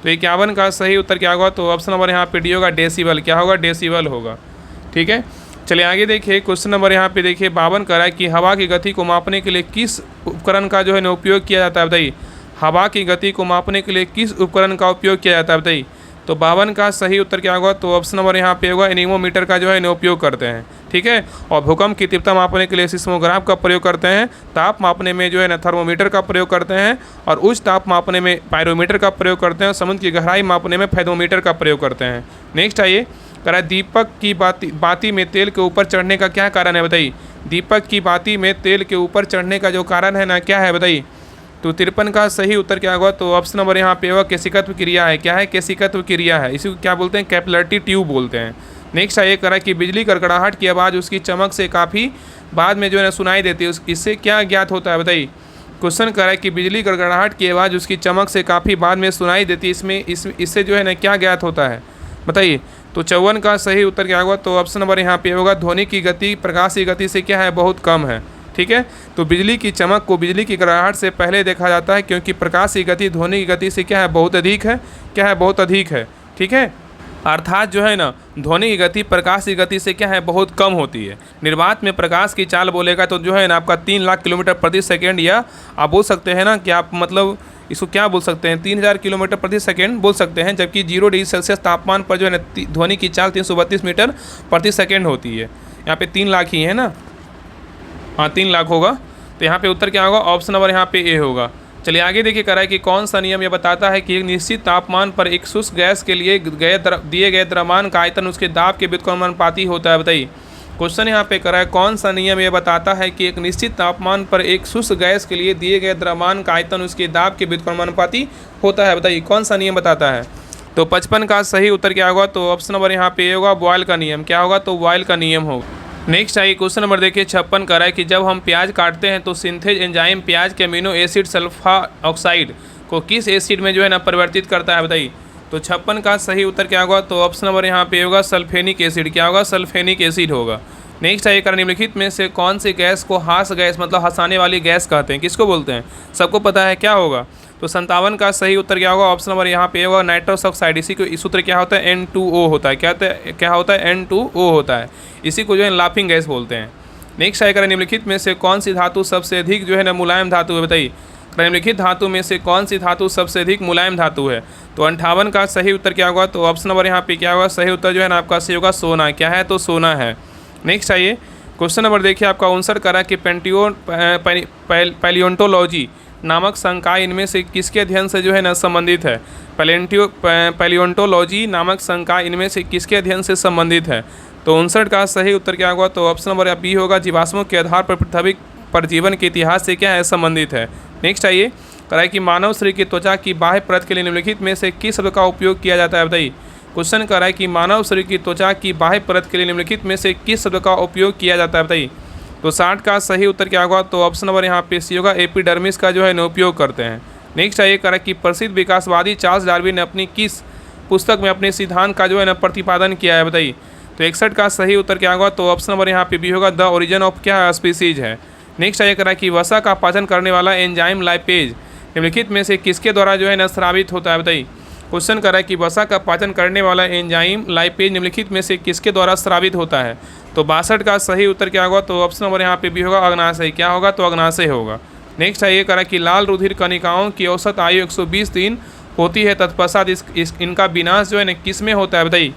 तो 51 का सही उत्तर क्या होगा, तो ऑप्शन नंबर यहाँ पे डी होगा डेसिबल। क्या होगा, डेसिबल होगा। ठीक है, चलिए आगे देखिए क्वेश्चन नंबर यहाँ पे देखिए 52 का है कि हवा की गति को मापने के लिए किस उपकरण का जो है ना उपयोग किया जाता है। बताइए हवा की गति को मापने के लिए किस उपकरण का उपयोग किया जाता है। बताइए तो 52 का सही उत्तर क्या होगा, तो ऑप्शन नंबर यहाँ पे होगा एनीमोमीटर का जो है ना उपयोग करते हैं। ठीक है, और भूकंप की तीव्रता मापने के लिए सिस्मोग्राफ का प्रयोग करते हैं। ताप मापने में जो है ना थर्मोमीटर का प्रयोग करते हैं, और उच्च ताप मापने में पायरोमीटर का प्रयोग करते हैं। समुद्र की गहराई मापने में फेदोमीटर का प्रयोग करते हैं। नेक्स्ट आइए करा दीपक की बाती में तेल के ऊपर चढ़ने का क्या कारण है। बताइए दीपक की बाती में तेल के ऊपर चढ़ने का जो कारण है ना क्या है। बताइए तो 53 का सही उत्तर क्या होगा, तो ऑप्शन नंबर यहाँ पे होगा केशिकत्व क्रिया है। क्या है, केशिकत्व क्रिया है। इसी को क्या बोलते हैं, कैपिलरी ट्यूब बोलते हैं। नेक्स्ट है ये करा कि बिजली कड़कड़ाहट की आवाज़ उसकी चमक से काफ़ी बाद में जो है ना सुनाई देती है, इससे क्या ज्ञात होता है। बताइए क्वेश्चन करा कि बिजली कड़कड़ाहट की आवाज़ उसकी चमक से काफ़ी बाद में सुनाई देती है, इससे जो है ना क्या ज्ञात होता है। बताइए तो 54 का सही उत्तर क्या होगा, तो ऑप्शन नंबर यहाँ पे होगा ध्वनि की गति प्रकाश की गति से क्या है, बहुत कम है। ठीक है, तो बिजली की चमक को बिजली की कड़कड़ाहट से पहले देखा जाता है, क्योंकि प्रकाश की गति ध्वनि की गति से क्या है, बहुत अधिक है। क्या है, बहुत अधिक है। ठीक है, अर्थात जो है ना ध्वनि की गति प्रकाश की गति से क्या है, बहुत कम होती है। निर्वात में प्रकाश की चाल बोलेगा तो जो है ना आपका 3 लाख किलोमीटर प्रति सेकेंड, या आप बोल सकते हैं ना कि आप मतलब इसको क्या बोल सकते हैं, 3000 किलोमीटर प्रति सेकेंड बोल सकते हैं। जबकि 0 डिग्री सेल्सियस तापमान पर जो है ना ध्वनि की चाल 332 मीटर प्रति सेकेंड होती है। यहाँ पे 3 लाख ही है ना, हाँ 3 लाख होगा। तो यहाँ पे उत्तर क्या होगा, ऑप्शन नंबर यहाँ पे ए होगा। चलिए आगे देखिए करा है कि कौन सा नियम ये बताता है कि एक निश्चित तापमान पर एक शुष्क गैस के लिए दिए गए द्रव्यमान का आयतन उसके दाब के व्युत्क्रमानुपाती होता है। बताइए क्वेश्चन यहाँ पे करा है कौन सा नियम ये बताता है कि एक निश्चित तापमान पर एक शुष्क गैस के लिए दिए गए द्रव्यमान का आयतन उसके दाब के व्युत्क्रमानुपाती होता है। बताइए कौन सा नियम बताता है, तो 55 का सही उत्तर क्या होगा, तो ऑप्शन नंबर यहाँ पे होगा बॉयल का नियम। क्या होगा, तो बॉयल का नियम होगा। नेक्स्ट आइए क्वेश्चन नंबर देखिए 56 का है कि जब हम प्याज काटते हैं तो सिंथेज एंजाइम प्याज के अमीनो एसिड सल्फा ऑक्साइड को किस एसिड में जो है ना परिवर्तित करता है। बताइए तो 56 का सही उत्तर क्या होगा, तो ऑप्शन नंबर यहाँ पे होगा सल्फेनिक एसिड। क्या होगा, सल्फेनिक एसिड होगा। नेक्स्ट आइए निम्नलिखित में से कौन सी गैस को हास गैस मतलब हंसाने वाली गैस कहते हैं। किसको बोलते हैं, सबको पता है। क्या होगा, तो 57 का सही उत्तर क्या होगा, ऑप्शन नंबर यहाँ पे होगा नाइट्रस ऑक्साइड। इसी को इस सूत्र क्या होता है, N2O होता है। क्या होता है, N2O होता है। इसी को जो है लाफिंग गैस बोलते हैं। नेक्स्ट आइए निम्नलिखित में से कौन सी धातु सबसे अधिक जो है ना मुलायम धातु है। बताइए निम्नलिखित धातु में से कौन सी धातु सबसे अधिक मुलायम धातु है, तो 58 का सही उत्तर क्या होगा, तो ऑप्शन नंबर यहाँ पे क्या होगा, सही उत्तर जो है ना आपका सही होगा सोना। क्या है, तो सोना है। नेक्स्ट आइए क्वेश्चन नंबर देखिए आपका 59 करा कि पैलियोंटोलॉजी नामक संकाय इनमें से किसके अध्ययन से जो है ना संबंधित है। पैलियोंटोलॉजी नामक संकाय इनमें से किसके अध्ययन से संबंधित है, तो 59 का सही उत्तर क्या होगा, तो ऑप्शन नंबर बी होगा जीवाश्मों के आधार पर पृथ्वी पर जीवन के इतिहास से क्या है, संबंधित है। नेक्स्ट आइए कराए कि मानव शरीर की त्वचा की बाह्य परत के लिए निम्नलिखित में से किस शब्द का उपयोग किया जाता है। बताइए क्वेश्चन कर रहा है कि मानव शरीर की त्वचा की बाह्य परत के लिए निम्नलिखित में से किस शब्द का उपयोग किया जाता है, बताइए। तो 60 का सही उत्तर क्या होगा, तो ऑप्शन नंबर यहाँ पे सी होगा, एपिडर्मिस का जो है ना उपयोग करते हैं। नेक्स्ट है ये कह रहा है कि प्रसिद्ध विकासवादी चार्ल्स डार्विन ने अपनी किस पुस्तक में अपने सिद्धांत का जो है ना प्रतिपादन किया है, बताइए। तो 61 का सही उत्तर क्या होगा, तो ऑप्शन नंबर यहाँ पे बी होगा, द ओरिजिन ऑफ क्या स्पीसीज है। नेक्स्ट है ये कह रहा है कि वसा का पाचन करने वाला एंजाइम लाइपेज निम्नलिखित में से किसके द्वारा जो है ना स्रावित होता है, बताइए। क्वेश्चन कर रहा है कि वसा का पाचन करने वाला एंजाइम लाइपेज निम्नलिखित में से किसके द्वारा स्रावित होता है। तो 62 का सही उत्तर क्या होगा, तो ऑप्शन नंबर यहाँ पे भी होगा, अग्नाशय। क्या होगा, तो अग्नाशय होगा। नेक्स्ट है ये कह रहा है कि लाल रुधिर कणिकाओं की औसत आयु 120 दिन होती है, तत्पश्चात इनका विनाश जो है ना किस में होता है, बताइए।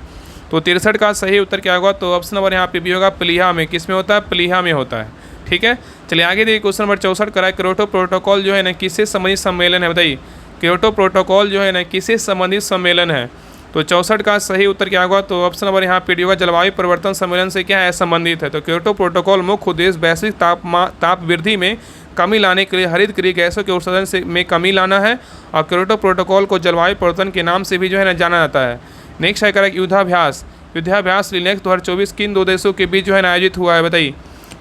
तो 63 का सही उत्तर क्या होगा, तो ऑप्शन नंबर यहाँ पे भी होगा, प्लीहा में। किस में होता है, प्लीहा में होता है। ठीक है, चलिए आगे देखिए क्वेश्चन नंबर 64 करा है, क्योटो प्रोटोकॉल जो है ना किससे संबंधित सम्मेलन है, बताइए। क्योटो प्रोटोकॉल जो है ना किससे संबंधित सम्मेलन है। तो 64 का सही उत्तर क्या होगा, तो ऑप्शन नंबर यहाँ पे होगा, जलवायु परिवर्तन सम्मेलन से क्या है, संबंधित है। तो क्योटो प्रोटोकॉल मुख्य उद्देश्य वैश्विक ताप वृद्धि में कमी लाने के लिए हरित गृह गैसों के उत्सर्जन से में कमी लाना है, और क्योटो प्रोटोकॉल को जलवायु परिवर्तन के नाम से भी जो है ना जाना जाता है। नेक्स्ट है करेक्ट युद्धाभ्यास। युद्धाभ्यास लिनेक्स 2024 किन दो देशों के बीच जो है ना आयोजित हुआ है, बताइए।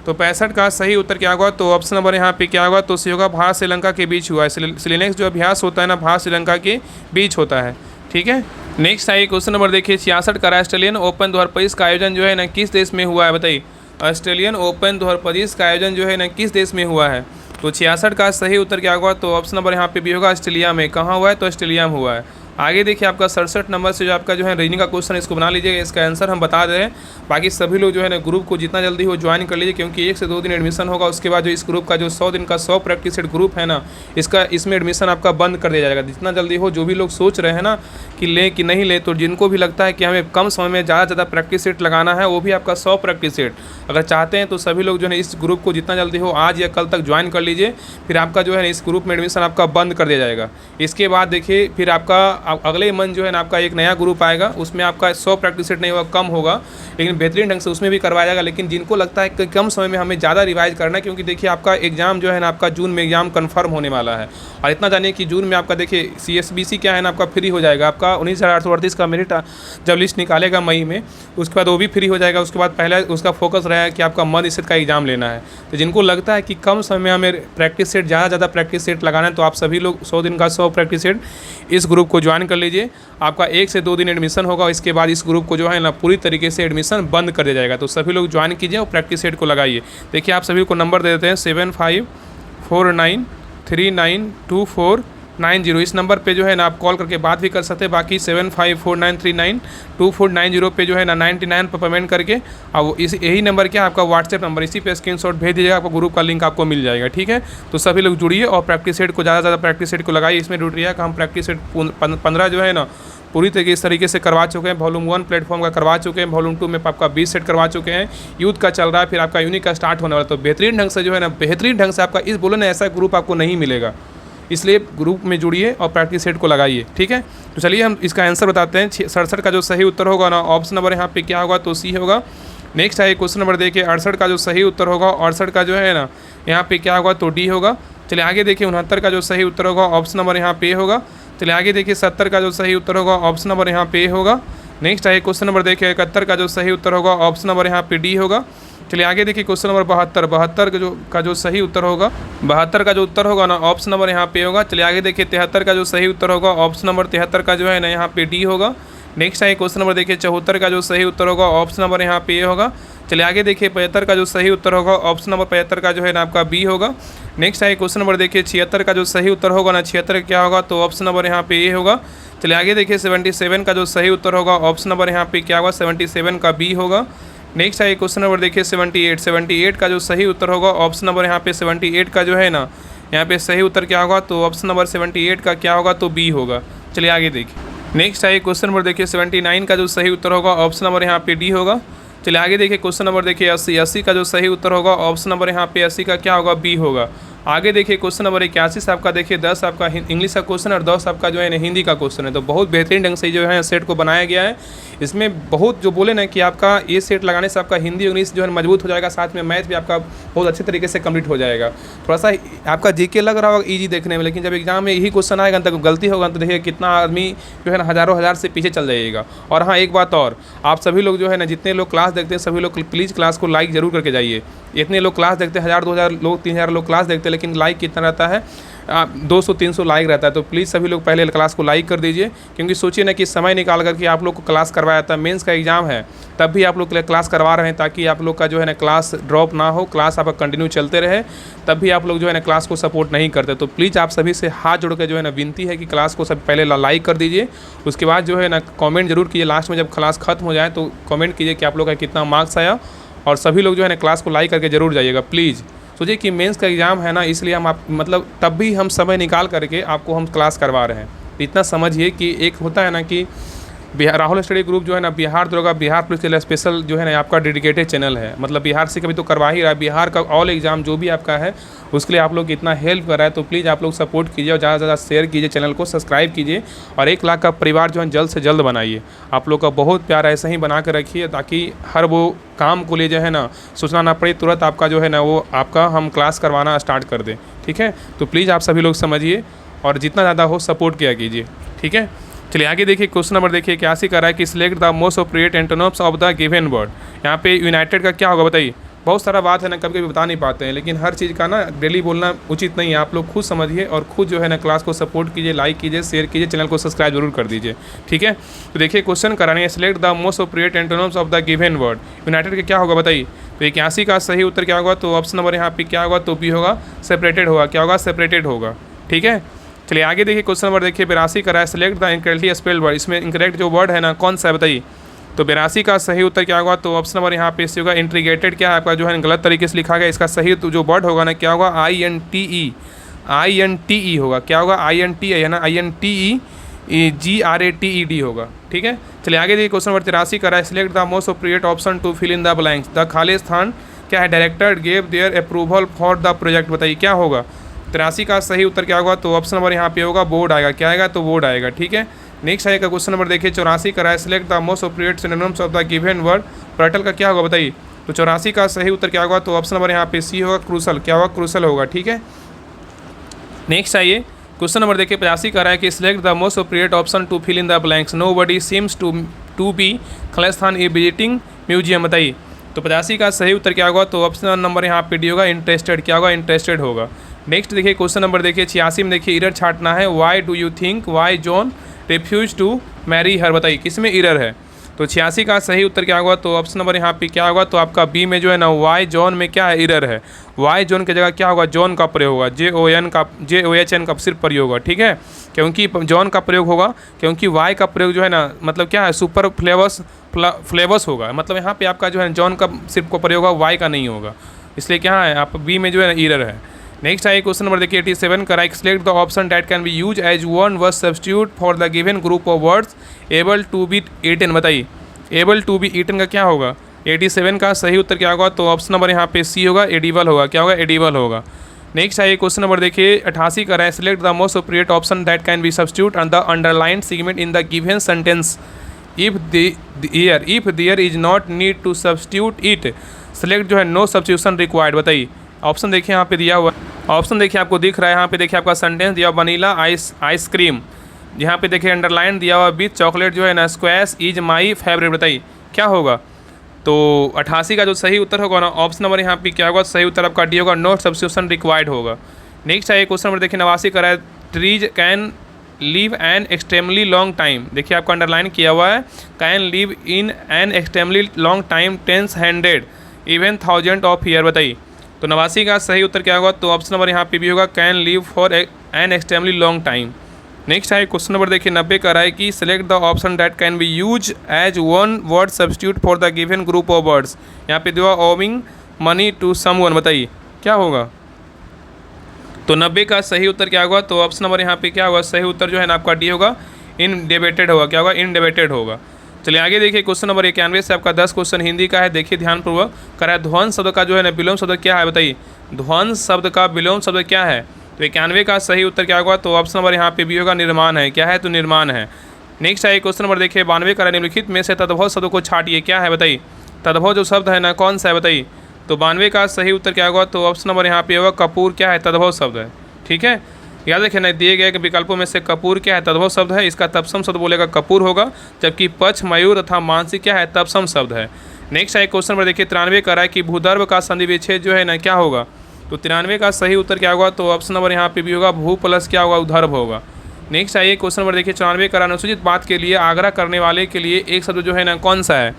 तो 65 का सही उत्तर क्या होगा, तो ऑप्शन नंबर यहाँ पे क्या होगा, तो सी होगा, भारत श्रीलंका के बीच हुआ है। सिलिनेक्स जो अभ्यास होता है ना भारत श्रीलंका के बीच होता है। ठीक है, नेक्स्ट है क्वेश्चन नंबर देखिए 66 का, ऑस्ट्रेलियन ओपन 2025 का आयोजन जो है ना किस देश में हुआ है, बताइए। ऑस्ट्रेलियन ओपन 2025 का आयोजन जो है ना किस देश में हुआ है। तो 66 का सही उत्तर क्या होगा, तो ऑप्शन नंबर यहाँ पे भी होगा, ऑस्ट्रेलिया में। कहाँ हुआ है, तो ऑस्ट्रेलिया में हुआ है। आगे देखिए आपका 67 नंबर से जो आपका जो है रीजनिंग का क्वेश्चन इसको बना लीजिएगा, इसका आंसर हम बता दे रहे हैं। बाकी सभी लोग जो है ना ग्रुप को जितना जल्दी हो ज्वाइन कर लीजिए, क्योंकि 1 से 2 दिन एडमिशन होगा। उसके बाद जो इस ग्रुप का जो 100 दिन का 100 प्रैक्टिस सेट ग्रुप है ना, इसमें एडमिशन आपका बंद कर दिया जाएगा। जितना जल्दी हो, जो भी लोग सोच रहे हैं ना कि लें कि नहीं ले, तो जिनको भी लगता है कि हमें कम समय में ज़्यादा प्रैक्टिस सेट लगाना है, वो भी आपका 100 प्रैक्टिस सेट अगर चाहते हैं तो सभी लोग जो है इस ग्रुप को जितना जल्दी हो आज या कल तक ज्वाइन कर लीजिए। फिर आपका जो है इस ग्रुप में एडमिशन आपका बंद कर दिया जाएगा। इसके बाद देखिए फिर आपका अगले मंथ जो है ना आपका एक नया ग्रुप आएगा, उसमें आपका 100 प्रैक्टिस सेट नहीं होगा, कम होगा, लेकिन बेहतरीन ढंग से उसमें भी करवाया जाएगा। लेकिन जिनको लगता है कि कम समय में हमें ज़्यादा रिवाइज करना है, क्योंकि देखिए आपका एग्जाम जो है ना आपका जून में एग्जाम कन्फर्म होने वाला है। और इतना जानिए कि जून में आपका देखिए CSBC क्या है ना आपका फ्री हो जाएगा। आपका 19,838 का मेरिट जब लिस्ट निकालेगा मई में, उसके बाद वो भी फ्री हो जाएगा। उसके बाद पहले उसका फोकस रहेगा कि आपका मध्य का एग्जाम लेना है। तो जिनको लगता है कि कम समय में हमें प्रैक्टिस सेट ज़्यादा प्रैक्टिस सेट लगाना है, तो आप सभी लोग 100 दिन का 100 प्रैक्टिस सेट इस ग्रुप को ज्वाइन कर लीजिए। आपका 1 से 2 दिन एडमिशन होगा, इसके बाद इस ग्रुप को जो है ना पूरी तरीके से एडमिशन बंद कर दिया जाएगा। तो सभी लोग ज्वाइन कीजिए और प्रैक्टिस सेट को लगाइए। देखिए आप सभी को नंबर दे देते हैं 7549392490। इस नंबर पे जो है ना आप कॉल करके बात भी कर सकते हैं। बाकी 7549392490 पे जो है ना 99 पर पेमेंट करके, अब यही नंबर क्या आपका व्हाट्सएप नंबर, इसी पे स्क्रीनशॉट भेज दीजिएगा, आपको ग्रुप का लिंक आपको मिल जाएगा। ठीक है, तो सभी लोग जुड़िए और प्रैक्टिस सेट को ज़्यादा प्रैक्टिस सेट को लगाइए। इसमें जुड़िए का हम प्रैक्टिस सेट 15 जो है ना पूरी तरीके इस तरीके से करवा चुके हैं। वॉल्यूम 1 प्लेटफॉर्म का करवा चुके हैं, वॉल्यूम 2 में आपका 20 सेट करवा चुके हैं, यूथ का चल रहा है, फिर आपका यूनिक का स्टार्ट होने वाला। तो बेहतरीन ढंग से जो है ना बेहतरीन ढंग से आपका इस बोलो ना ऐसा ग्रुप आपको नहीं मिलेगा, इसलिए ग्रुप में जुड़िए और प्रैक्टिस सेट को लगाइए। ठीक है, तो चलिए हम इसका आंसर बताते हैं। 67 का जो सही उत्तर होगा ना ऑप्शन नंबर यहाँ पे क्या होगा, तो सी होगा। नेक्स्ट है क्वेश्चन नंबर देखिए 68 का जो सही उत्तर होगा, 68 का जो है ना यहाँ पे क्या होगा, तो डी होगा। चलिए आगे देखिए 69 का जो सही उत्तर होगा ऑप्शन नंबर यहाँ पे होगा। चलिए आगे देखिए 70 का जो सही उत्तर होगा ऑप्शन नंबर यहाँ पे होगा। नेक्स्ट है क्वेश्चन नंबर देखिए 71 का जो सही उत्तर होगा ऑप्शन नंबर यहाँ पे डी होगा। चलिए आगे देखिए क्वेश्चन नंबर 72 का जो सही उत्तर होगा 72 का जो उत्तर होगा ना ऑप्शन नंबर यहाँ पे होगा। चलिए आगे देखिए 73 का जो सही उत्तर होगा ऑप्शन नंबर 73 का जो है ना यहाँ पे डी होगा। नेक्स्ट है क्वेश्चन नंबर देखिए 74 का जो सही उत्तर होगा ऑप्शन नंबर यहाँ पे होगा। चलिए आगे देखिए 75 का जो सही उत्तर होगा ऑप्शन नंबर 75 का जो है ना आपका बी होगा। नेक्स्ट है क्वेश्चन नंबर देखिए 76 का जो सही उत्तर होगा ना 76 क्या होगा, तो ऑप्शन नंबर यहाँ पे ए होगा। चलिए आगे देखिए 77 का जो सही उत्तर होगा ऑप्शन नंबर यहाँ पे क्या होगा, 77 का बी होगा। नेक्स्ट है क्वेश्चन नंबर देखिए 78 का जो सही उत्तर होगा ऑप्शन नंबर यहाँ पे 78 का जो है ना यहाँ पे सही उत्तर क्या होगा, तो ऑप्शन नंबर 78 का क्या होगा, तो बी होगा। चलिए आगे देखिए नेक्स्ट है क्वेश्चन नंबर देखिए 79 का जो सही उत्तर होगा ऑप्शन नंबर यहाँ पे डी होगा। चलिए आगे देखिए क्वेश्चन नंबर देखिए 80 का जो सही उत्तर होगा ऑप्शन नंबर यहाँ पे 80 का क्या होगा, बी होगा। आगे देखिए क्वेश्चन नंबर 81 से आपका देखिए 10 आपका इंग्लिश का क्वेश्चन और 10 आपका जो है हिंदी का क्वेश्चन है। तो बहुत बेहतरीन ढंग से जो है सेट को बनाया गया है। इसमें बहुत जो बोले ना कि आपका ये सेट लगाने से आपका हिंदी इंग्लिश जो है मजबूत हो जाएगा, साथ में मैथ भी आपका बहुत अच्छे तरीके से कंप्लीट हो जाएगा। थोड़ा सा आपका जीके लग रहा होगा ईजी देखने में, लेकिन जब एग्जाम में यही क्वेश्चन आएगा तो गलती होगा तो देखिए कितना आदमी जो है ना हज़ारों हज़ार से पीछे चल जाइएगा। और हाँ, एक बात और, आप सभी लोग जो है ना जितने लोग क्लास देखते हैं सभी लोग प्लीज़ क्लास को लाइक ज़रूर करके जाइए। इतने लोग क्लास देखते हैं, 1000-2000 लोग 3000 लोग क्लास देखते हैं, लेकिन लाइक कितना रहता है 200-300 लाइक रहता है। तो प्लीज़ सभी लोग पहले क्लास को लाइक कर दीजिए, क्योंकि सोचिए ना कि समय निकाल करके आप लोग को क्लास करवाया था, मेंस का एग्जाम है तब भी आप लोग क्लास करवा रहे हैं ताकि आप लोग का जो है ना क्लास ड्रॉप ना हो, क्लास आपका कंटिन्यू चलते रहे। तब भी आप लोग जो है ना क्लास को सपोर्ट नहीं करते। तो प्लीज़ आप सभी से हाथ जोड़ के जो है ना विनती है कि क्लास को सब पहले लाइक कर दीजिए, उसके बाद जो है ना कमेंट जरूर कीजिए। लास्ट में जब क्लास खत्म हो जाए तो कमेंट कीजिए कि आप लोग का कितना मार्क्स आया, और सभी लोग जो है ना क्लास को लाइक करके ज़रूर जाइएगा प्लीज़। सोचिए कि मेंस का एग्ज़ाम है ना, इसलिए हम आप मतलब तब भी हम समय निकाल करके आपको हम क्लास करवा रहे हैं। इतना समझिए कि एक होता है ना कि राहुल स्टडी ग्रुप जो है ना बिहार दरोगा बिहार पुलिस के लिए स्पेशल जो है ना आपका डेडिकेटेड चैनल है। मतलब बिहार से कभी तो करवा ही रहा है, बिहार का ऑल एग्ज़ाम जो भी आपका है उसके लिए आप लोग इतना हेल्प कर रहा है। तो प्लीज़ आप लोग सपोर्ट कीजिए और ज़्यादा से ज़्यादा शेयर कीजिए, चैनल को सब्सक्राइब कीजिए और 1 लाख का परिवार जो है जल्द से जल्द बनाइए। आप लोग का बहुत प्यार ऐसे ही बना कर रखिए ताकि हर वो काम को लिए जो है ना सोचना ना पड़े, तुरंत आपका जो है ना वो आपका हम क्लास करवाना स्टार्ट कर दें। ठीक है, तो प्लीज़ आप सभी लोग समझिए और जितना ज़्यादा हो सपोर्ट किया कीजिए। ठीक है, चलिए आगे देखिए क्वेश्चन नंबर देखिए 81 कर रहा है कि select the most appropriate antonyms of the given word. यहाँ पे यूनाइटेड का क्या होगा बताइए। बहुत सारा बात है ना, कभी कभी बता नहीं पाते हैं, लेकिन हर चीज़ का ना डेली बोलना उचित नहीं है। आप लोग खुद समझिए और खुद जो है ना क्लास को सपोर्ट कीजिए, लाइक कीजिए, शेयर कीजिए, चैनल को सब्सक्राइब जरूर कर दीजिए। ठीक है, तो देखिए क्वेश्चन कराने select the most appropriate antonyms of the given word. United का क्या होगा बताइए। तो 81 का सही उत्तर क्या होगा, तो ऑप्शन नंबर यहाँ पे क्या होगा, तो बी होगा, सेपरेटेड होगा। क्या होगा, सेपरेटेड होगा। ठीक है, चलिए आगे देखिए क्वेश्चन नंबर देखिए 82 का है select the incorrectly spelled word. इसमें इनकरेक्ट जो वर्ड है ना कौन सा है बताइए। तो 82 का सही उत्तर क्या होगा, तो ऑप्शन नंबर यहाँ पे इससे होगा इंट्रीगेटेड। क्या है आपका जो है गलत तरीके से लिखा गया। इसका सही तो जो वर्ड होगा ना क्या होगा, INTE होगा। क्या होगा, INTE है ना, INTEGRATED होगा। ठीक है, चलिए आगे देखिए क्वेश्चन नंबर 83 का है select the most appropriate option to fill in the blanks. The खाली स्थान क्या है, director gave their approval for the project. बताइए क्या होगा। 83 का सही उत्तर क्या होगा, तो ऑप्शन नंबर यहाँ पे होगा बोर्ड आएगा। क्या आएगा, तो बोर्ड आएगा। ठीक है, नेक्स्ट आएगा क्वेश्चन नंबर देखिए 84 का है select the most appropriate synonyms of the given word. पर्टल का क्या होगा बताइए। तो 84 का सही उत्तर क्या होगा, तो ऑप्शन नंबर यहाँ पे सी होगा, क्रूसल। क्या होगा, क्रूसल होगा। ठीक है, नेक्स्ट आइए क्वेश्चन नंबर देखिए 85 का है कि select the most appropriate option to fill in the blanks. Nobody seems to be खालिस्तान ए विजिटिंग म्यूजियम। बताइए तो 85 का सही उत्तर क्या होगा, तो ऑप्शन नंबर यहाँ पे डी होगा, इंटरेस्टेड। क्या होगा, इंटरेस्टेड होगा। नेक्स्ट देखिए क्वेश्चन नंबर देखिए 86 में देखिए इरर छाटना है। Why do you think why John refuse to marry her. बताइए किसमें इरर है। तो 86 का सही उत्तर क्या होगा, तो ऑप्शन नंबर यहाँ पे क्या होगा, तो आपका बी में जो है ना वाई जॉन में क्या है, इरर है। वाई जॉन की जगह क्या होगा, जॉन का प्रयोग होगा। JOHN का सिर्फ प्रयोग होगा। ठीक है, क्योंकि जॉन का प्रयोग होगा क्योंकि वाई का प्रयोग जो है ना मतलब क्या है, सुपर फ्लेवर्स होगा। मतलब यहाँ पे आपका जो है जॉन का सिर्फ को प्रयोग होगा, वाई का नहीं होगा, इसलिए क्या है आप बी में जो है इरर है। नेक्स्ट आइए क्वेश्चन नंबर देखिए 87 का right select the option that can be use as one word substitute for the given group of words able to be eaten. बताइए एबल टू बी ईटन का क्या होगा। 87 का सही उत्तर क्या होगा, तो ऑप्शन नंबर यहाँ पे सी होगा, एडिबल होगा। क्या होगा, एडिबल होगा। नेक्स्ट आइए क्वेश्चन नंबर देखिए 88 का है select the most appropriate option that can be substitute and the underline segment in the given sentence if there is not need to substitute it. Select जो है नो सब्स्टिट्यूशन रिक्वायर्ड। बताइए ऑप्शन देखिए यहाँ पे दिया हुआ, ऑप्शन देखिए आपको दिख रहा है यहाँ पे देखिए आपका सेंटेंस दिया वनीला आइसक्रीम। यहाँ पे देखिए अंडरलाइन दिया हुआ विथ चॉकलेट जो है ना स्क्वैश इज माई फेवरेट। बताइए क्या होगा। तो 88 का जो सही उत्तर होगा ना ऑप्शन नंबर यहाँ पे क्या होगा, सही उत्तर आपका डी होगा, नो सब्स्टिट्यूशन रिक्वायर्ड होगा। नेक्स्ट आइए क्वेश्चन नंबर देखिए 89 का है trees can live N extremely long time. देखिए आपका अंडरलाइन किया हुआ है can live in an extremely long time 10 100 even 1000 of year. बताइए तो 89 का सही उत्तर क्या होगा, तो ऑप्शन नंबर यहाँ पे भी होगा can live for an extremely long time. Next है क्वेश्चन नंबर देखिए 90 का है कि select the option that can be use as one word substitute for the given group of words. यहाँ पे दिया ओविंग मनी टू समवन। बताइए क्या होगा। तो 90 का सही उत्तर क्या होगा, तो ऑप्शन नंबर यहाँ पे क्या होगा, सही उत्तर जो है ना आपका डी होगा, इनडेबिटेड होगा। क्या होगा, इनडेबिटेड होगा। चलिए आगे देखिए, क्वेश्चन नंबर 91 से आपका 10 क्वेश्चन हिंदी का है। देखिए ध्यानपूर्वक, करा है ध्वंस शब्द का जो है ना विलोम शब्द क्या है, बताइए ध्वंस शब्द का विलोम शब्द क्या है। तो 91 का सही उत्तर क्या होगा, तो ऑप्शन नंबर यहाँ पे बी होगा, निर्माण है। क्या है, तो निर्माण है। नेक्स्ट है क्वेश्चन नंबर देखिए 92 का, निम्नलिखित में से तद्भव शब्द को छाटिए। क्या है, बताइए तद्भव जो शब्द है ना कौन सा है, बताइए। तो 92 का सही उत्तर क्या होगा, तो ऑप्शन नंबर यहाँ पे होगा कपूर। क्या है, तद्भव शब्द है। ठीक है, याद रखें ना, दिए गए विकल्पों में से कपूर क्या है, तद्भव शब्द है। इसका तत्सम शब्द बोलेगा कपूर होगा, जबकि पक्ष, मयूर तथा मानसी क्या है, तत्सम शब्द है। नेक्स्ट है क्वेश्चन नंबर देखिए 93 का है कि भूदर्भ का संधि विच्छेद जो है ना क्या होगा। तो 93 का सही उत्तर क्या होगा, तो ऑप्शन नंबर यहाँ पे भी होगा, भू प्लस क्या होगा, उधर्भ होगा। नेक्स्ट आइए क्वेश्चन नंबर देखिए 94 का, अनुसूचित बात के लिए आग्रह करने वाले के लिए एक शब्द जो है ना कौन सा है।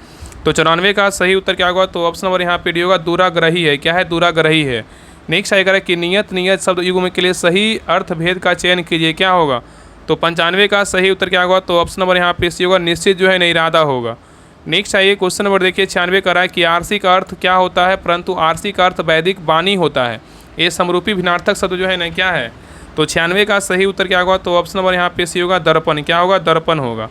तो 94 का सही उत्तर क्या होगा, तो ऑप्शन नंबर यहाँ पे डी होगा, दुराग्रही है। क्या है, दुराग्रही है। नेक्स्ट आएगा कि नियत शब्द युग्म के लिए सही अर्थ भेद का चयन कीजिए। क्या होगा, तो 95 का सही उत्तर क्या होगा, तो ऑप्शन नंबर यहाँ पे सी होगा, निश्चित जो है ना इरादा होगा। नेक्स्ट आइए क्वेश्चन नंबर देखिए 96 का है कि आरसी का अर्थ क्या होता है, परंतु आरसी का अर्थ वैदिक वाणी होता है। ये समरूपी भिन्नार्थक शब्द जो है ना क्या है। तो 96 का सही उत्तर क्या होगा, तो ऑप्शन नंबर यहाँ पे सी होगा, दर्पण। क्या होगा, दर्पण होगा।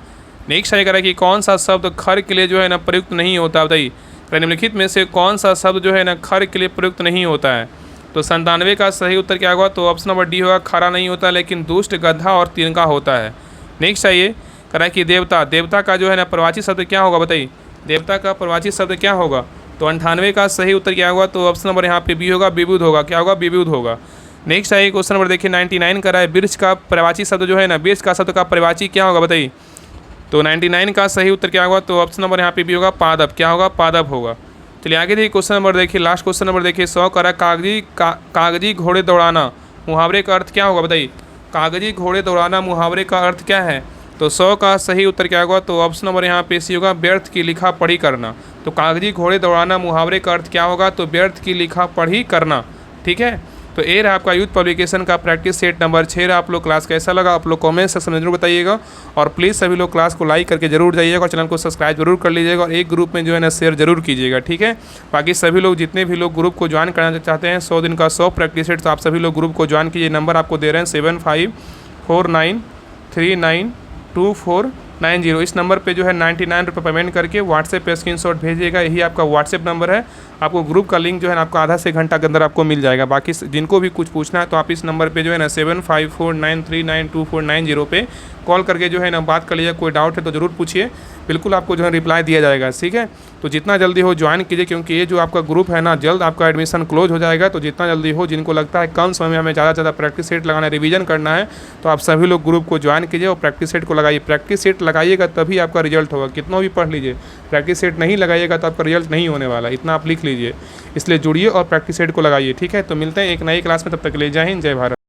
नेक्स्ट आइए कि कौन सा शब्द खर के लिए जो है ना प्रयुक्त नहीं होता, बताइए निम्नलिखित में से कौन सा शब्द जो है ना खर के लिए प्रयुक्त नहीं होता है। तो 97 का सही उत्तर क्या होगा, तो ऑप्शन नंबर डी होगा, खरा नहीं होता, लेकिन दुष्ट, गधा और तिनका होता है। नेक्स्ट आइए करा कि देवता का जो है ना प्रवाची शब्द क्या होगा, बताइए देवता का प्रवाची शब्द क्या होगा। तो 98 का सही उत्तर क्या होगा, तो ऑप्शन नंबर यहाँ पे बी होगा, विबुध होगा। क्या होगा, विबुध होगा। नेक्स्ट आइए क्वेश्चन नंबर देखिए 99 का है, वृक्ष का प्रवाची शब्द जो है ना, वृक्ष का शब्द का प्रवाची क्या होगा, बताइए। तो 99 का सही उत्तर क्या होगा, तो ऑप्शन नंबर यहाँ पे बी होगा, पादप। क्या होगा, पादप होगा। चलिए आगे देखिए क्वेश्चन नंबर देखिए, लास्ट क्वेश्चन नंबर देखिए 100 का कागजी घोड़े दौड़ाना मुहावरे का अर्थ क्या होगा, बताइए कागजी घोड़े दौड़ाना मुहावरे का अर्थ क्या है। तो 100 का सही उत्तर क्या होगा, तो ऑप्शन नंबर यहाँ पे सी होगा, व्यर्थ की लिखा पढ़ी करना। तो कागजी घोड़े दौड़ाना मुहावरे का अर्थ क्या होगा, तो व्यर्थ की लिखा पढ़ी करना। ठीक है, तो ये रहा आपका यूथ पब्लिकेशन का प्रैक्टिस सेट नंबर 6। आप लोग क्लास कैसा लगा आप लोग कमेंट सेक्शन में जरूर बताइएगा, और प्लीज़ सभी लोग क्लास को लाइक करके जरूर जाइएगा और चैनल को सब्सक्राइब जरूर कर लीजिएगा, और एक ग्रुप में जो है ना शेयर जरूर कीजिएगा। ठीक है, बाकी सभी लोग जितने भी लोग ग्रुप को ज्वाइन करना चाहते हैं 100 दिन का 100 प्रैक्टिस सेट, तो आप सभी लोग ग्रुप को ज्वाइन कीजिए। नंबर आपको दे रहे हैं 7549392490। इस नंबर पे जो है 99 रुपये पेमेंट करके व्हाट्सएप पे स्क्रीनशॉट भेजिएगा। यही आपका व्हाट्सएप नंबर है। आपको ग्रुप का लिंक जो है ना आपको आधा से घंटा के अंदर आपको मिल जाएगा। बाकी जिनको भी कुछ पूछना है तो आप इस नंबर पे जो है ना 7549392490 पे कॉल करके जो है ना बात कर लीजिए। कोई डाउट है तो ज़रूर पूछिए, बिल्कुल आपको जो है रिप्लाई दिया जाएगा। ठीक है, तो जितना जल्दी हो ज्वाइन कीजिए, क्योंकि ये जो आपका ग्रुप है ना जल्द आपका एडमिशन क्लोज हो जाएगा। तो जितना जल्दी हो, जिनको लगता है कम समय में हमें ज़्यादा से ज़्यादा प्रैक्टिस सेट लगाना है, रिवीजन करना है, तो आप सभी लोग ग्रुप को ज्वाइन कीजिए और प्रैक्टिस सेट को लगाइए। प्रैक्टिस सेट लगाइएगा तभी आपका रिजल्ट होगा। कितना भी पढ़ लीजिए, प्रैक्टिस सेट नहीं लगाइएगा तो आपका रिजल्ट नहीं होने वाला, इतना आप लिख लीजिए। इसलिए जुड़िए और प्रैक्टिस सेट को लगाइए। ठीक है, तो मिलते हैं एक नई क्लास में, तब तक के लिए जय हिंद, जय भारत।